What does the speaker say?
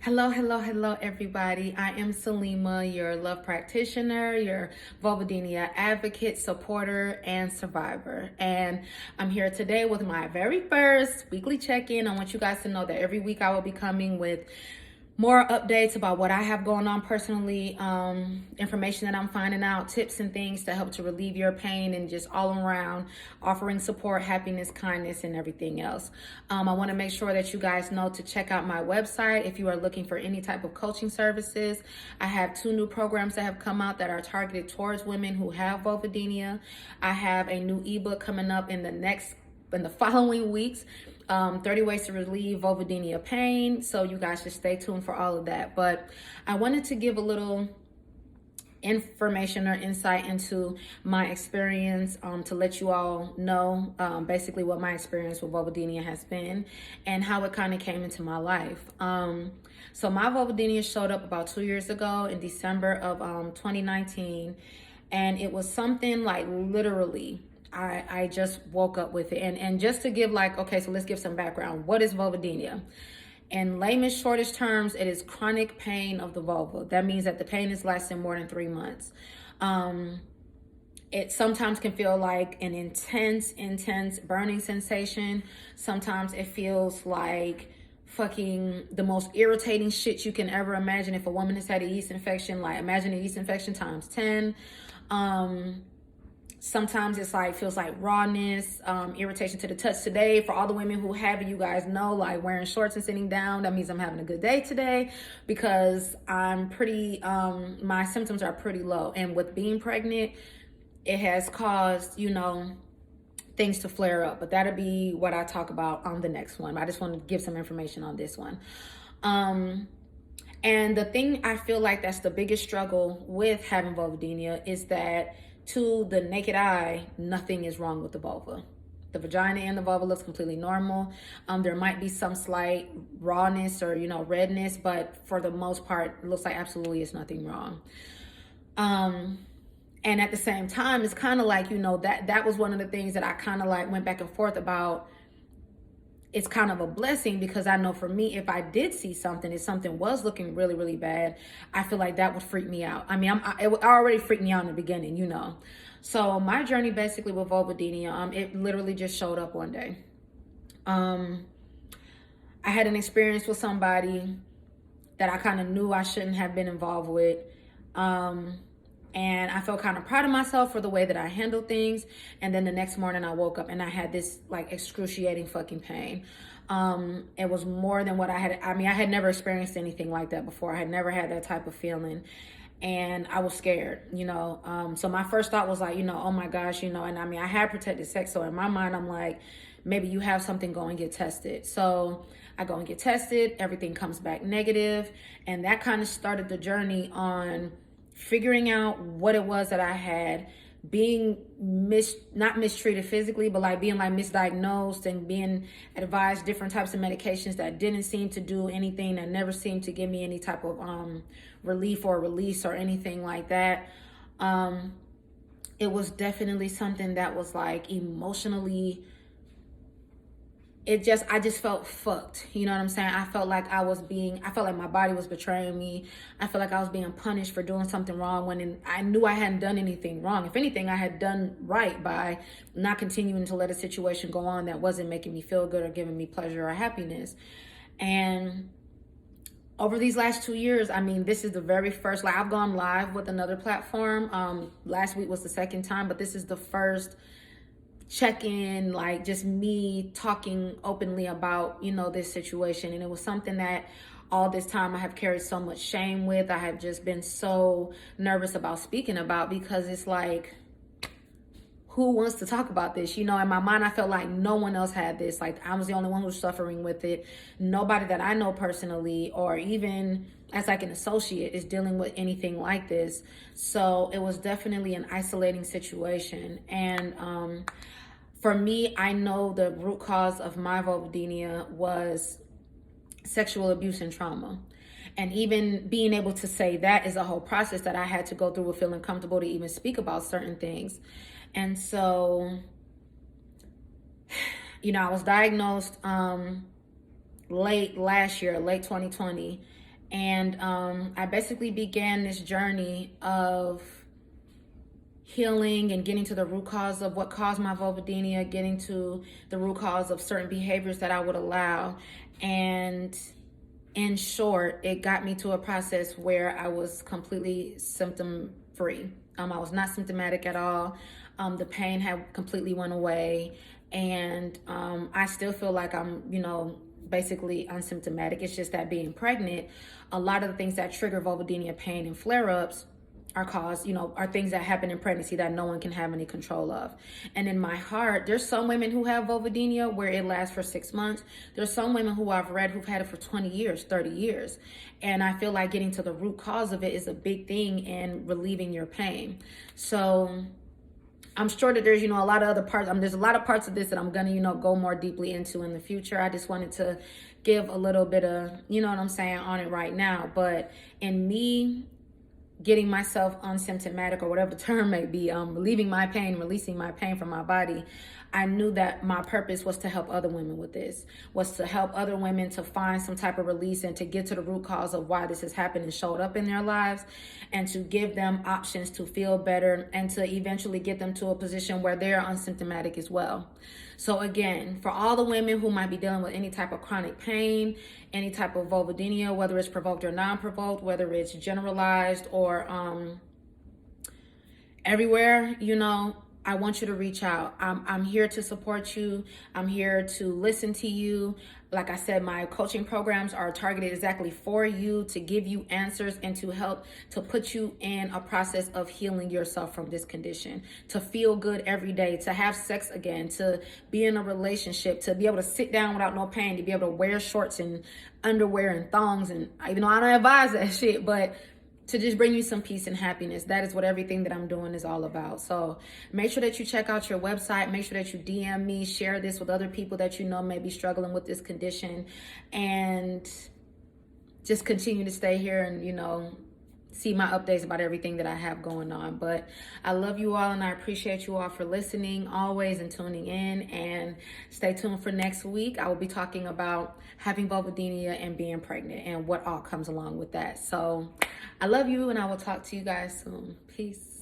Hello, everybody. I am Salima, your love practitioner, your Vulvodynia advocate, supporter, and survivor. And I'm here today with my very first weekly check-in. I want you guys to know that every week I will be coming with more updates about what I have going on personally, information that I'm finding out, tips and things to help to relieve your pain, and just all around offering support, happiness, kindness, and everything else. I want to make sure that you guys know to check out my website if you are looking for any type of coaching services. I have 2 new programs that have come out that are targeted towards women who have vulvodynia. I have a new ebook coming up in the following weeks, 30 ways to relieve vulvodynia pain. So you guys just stay tuned for all of that. But I wanted to give a little information or insight into my experience, to let you all know basically what my experience with vulvodynia has been and how it kind of came into my life. So my vulvodynia showed up about 2 years ago in December of 2019, and it was something like literally I just woke up with it. And just to give so let's give some background. What is vulvodynia? In layman's shortest terms, it is chronic pain of the vulva. That means that the pain is lasting more than 3 months. It sometimes can feel like an intense burning sensation. Sometimes it feels like fucking the most irritating shit you can ever imagine. If a woman has had a yeast infection, like imagine a yeast infection times 10. Sometimes it's like feels like rawness, irritation to the touch. Today, for all the women who have it, you guys know, like wearing shorts and sitting down, that means I'm having a good day today, because I'm pretty my symptoms are pretty low. And with being pregnant, it has caused, things to flare up. But that'll be what I talk about on the next one. I just want to give some information on this one. And the thing I feel like that's the biggest struggle with having vulvodynia is that to the naked eye, nothing is wrong with the vulva. The vagina and the vulva looks completely normal. There might be some slight rawness or, redness, but for the most part, it looks like absolutely is nothing wrong. And at the same time, it's kind of like, that was one of the things that I kind of like went back and forth about. It's kind of a blessing, because I know for me, if I did see something, if something was looking really, really bad, I feel like that would freak me out. I mean, it already freaked me out in the beginning, So my journey basically with vulvodynia, it literally just showed up one day. I had an experience with somebody that I kind of knew I shouldn't have been involved with. And I felt kind of proud of myself for the way that I handled things. And then the next morning I woke up and I had this like excruciating fucking pain. It was more than what I had never experienced anything like that before. I had never had that type of feeling. And I was scared, So my first thought was like, oh my gosh, and I had protected sex. So in my mind, I'm like, maybe you have something, go and get tested. So I go and get tested. Everything comes back negative. And that kind of started the journey on figuring out what it was that I had, being not mistreated physically, but like being like misdiagnosed and being advised different types of medications that didn't seem to do anything, that never seemed to give me any type of relief or release or anything like that. It was definitely something that was like emotionally, I just felt fucked. You know what I'm saying? I felt like I felt like my body was betraying me. I felt like I was being punished for doing something wrong when I knew I hadn't done anything wrong. If anything, I had done right by not continuing to let a situation go on that wasn't making me feel good or giving me pleasure or happiness. And over these last 2 years, this is the very first, like I've gone live with another platform. Last week was the second time, but this is the first check-in, like just me talking openly about, this situation. And it was something that all this time I have carried so much shame with. I have just been so nervous about speaking about, because it's like, who wants to talk about this? In my mind, I felt like no one else had this. Like I was the only one who was suffering with it. Nobody that I know personally, or even as like an associate, is dealing with anything like this. So it was definitely an isolating situation. And for me, I know the root cause of my vulvodynia was sexual abuse and trauma. And even being able to say that is a whole process that I had to go through with feeling comfortable to even speak about certain things. And so, I was diagnosed late last year, late 2020. And I basically began this journey of healing and getting to the root cause of what caused my vulvodynia, getting to the root cause of certain behaviors that I would allow. And in short, it got me to a process where I was completely symptom free. I was not symptomatic at all. The pain had completely went away. And I still feel like I'm, basically unsymptomatic. It's just that being pregnant, a lot of the things that trigger vulvodynia pain and flare-ups are caused, are things that happen in pregnancy that no one can have any control of. And in my heart, there's some women who have vulvodynia where it lasts for 6 months. There's some women who I've read who've had it for 20 years, 30 years. And I feel like getting to the root cause of it is a big thing in relieving your pain. So I'm sure that there's, a lot of other parts. There's a lot of parts of this that I'm going to, go more deeply into in the future. I just wanted to give a little bit of, on it right now. But in me getting myself unsymptomatic, or whatever the term may be, relieving my pain, releasing my pain from my body, I knew that my purpose was to help other women with this, was to help other women to find some type of release and to get to the root cause of why this has happened and showed up in their lives, and to give them options to feel better and to eventually get them to a position where they're unsymptomatic as well. So again, for all the women who might be dealing with any type of chronic pain, any type of vulvodynia, whether it's provoked or non-provoked, whether it's generalized or everywhere, I want you to reach out. I'm here to support you. I'm here to listen to you. Like I said, my coaching programs are targeted exactly for you, to give you answers and to help to put you in a process of healing yourself from this condition, to feel good every day, to have sex again, to be in a relationship, to be able to sit down without no pain, to be able to wear shorts and underwear and thongs. And even though I don't advise that shit, but to just bring you some peace and happiness. That is what everything that I'm doing is all about. So make sure that you check out your website. Make sure that you DM me, share this with other people that may be struggling with this condition, and just continue to stay here and, see my updates about everything that I have going on. But I love you all, and I appreciate you all for listening always and tuning in. And stay tuned for next week. I will be talking about having vulvodynia and being pregnant and what all comes along with that. So I love you, and I will talk to you guys soon. Peace.